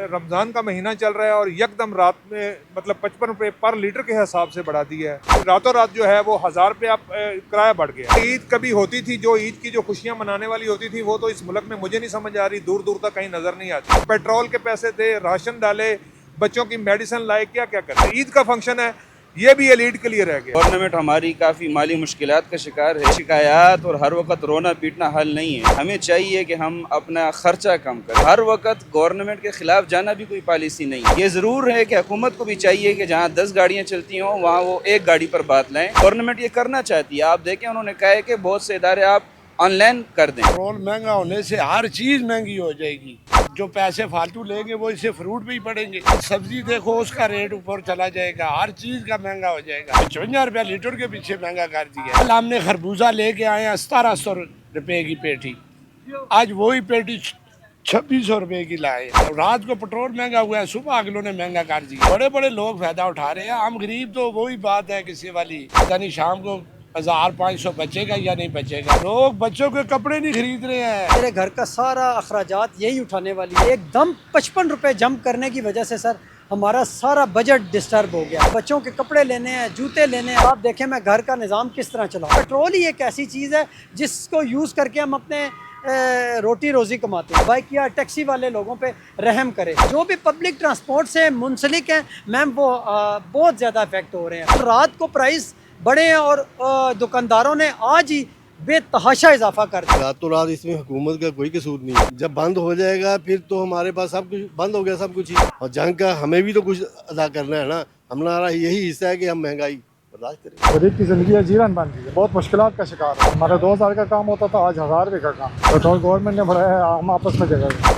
रमज़ान का महीना चल रहा है और यकदम रात में मतलब 55 रुपये पर लीटर के हिसाब से बढ़ा दिया है। रातों रात जो है वो 1000 रुपये आप किराया बढ़ गया। ईद कभी होती थी, जो ईद की जो खुशियाँ मनाने वाली होती थी वो तो इस मुल्क में मुझे नहीं समझ आ रही, दूर दूर तक कहीं नज़र नहीं आती। पेट्रोल के पैसे दे, राशन डाले, बच्चों की मेडिसिन लाए, क्या क्या करते। ईद का फंक्शन है, ये भी एलीट के लिए रह गया। गवर्नमेंट हमारी काफ़ी माली मुश्किलात का शिकार है। शिकायत और हर वक्त रोना पीटना हल नहीं है। हमें चाहिए कि हम अपना खर्चा कम करें। हर वक्त गवर्नमेंट के खिलाफ जाना भी कोई पॉलिसी नहीं है। ये ज़रूर है कि हुकूमत को भी चाहिए कि जहाँ 10 गाड़ियाँ चलती हों वहाँ वो एक गाड़ी पर बात लाएँ। गवर्नमेंट ये करना चाहती है। आप देखें, उन्होंने कहा है कि बहुत से इदारे आप ऑनलाइन कर दें। पेट्रोल महंगा होने से हर चीज महंगी हो जाएगी। जो पैसे फालतू लेंगे वो इससे फ्रूट भी पड़ेंगे। सब्जी देखो उसका रेट ऊपर चला जाएगा, हर चीज का महंगा हो जाएगा। 55 रुपया लीटर के पीछे महंगा कर दिया। कल हमने खरबूजा लेके आए हैं 1700 रुपए की पेटी, आज वही पेटी 2600 रुपए की लाए। रात को पेट्रोल महंगा हुआ है, सुबह अगलों ने महंगा कर दिया। बड़े बड़े लोग फायदा उठा रहे हैं, हम गरीब तो वही बात है किसी वाली, यानी शाम को 1500 बचेगा या नहीं बचेगा। लोग बच्चों के कपड़े नहीं खरीद रहे हैं। मेरे घर का सारा अखराजात यही उठाने वाली है। एकदम 55 रुपए जंप करने की वजह से सर हमारा सारा बजट डिस्टर्ब हो गया। बच्चों के कपड़े लेने हैं, जूते लेने हैं। आप देखें मैं घर का निज़ाम किस तरह चलाऊं। पेट्रोल ही एक ऐसी चीज़ है जिसको यूज़ करके हम अपने रोटी रोज़ी कमाते हैं। बाइक या टैक्सी वाले लोगों पे रहम करें। जो भी पब्लिक ट्रांसपोर्ट से मुंसलिक हैं मैम, वो बहुत ज़्यादा इफेक्ट हो रहे हैं। रात को प्राइस बढ़े हैं और दुकानदारों ने आज ही बेतहाशा इजाफा कर दिया। रातों रात इसमें हुकूमत का कोई कसूर नहीं है। जब बंद हो जाएगा फिर तो हमारे पास सब कुछ बंद हो गया, सब कुछ ही। और जंग का हमें भी तो कुछ अदा करना है ना। हमारा यही हिस्सा है कि हम महंगाई बर्दाश्त करें। गरीब की जिंदगी जीवन बन गई है, बहुत मुश्किलात का शिकार है। हमारा 2000 का काम होता था, आज 1000 रुपये का काम। पेट्रोल गवर्नमेंट ने बढ़ाया है, हम आपस में जगह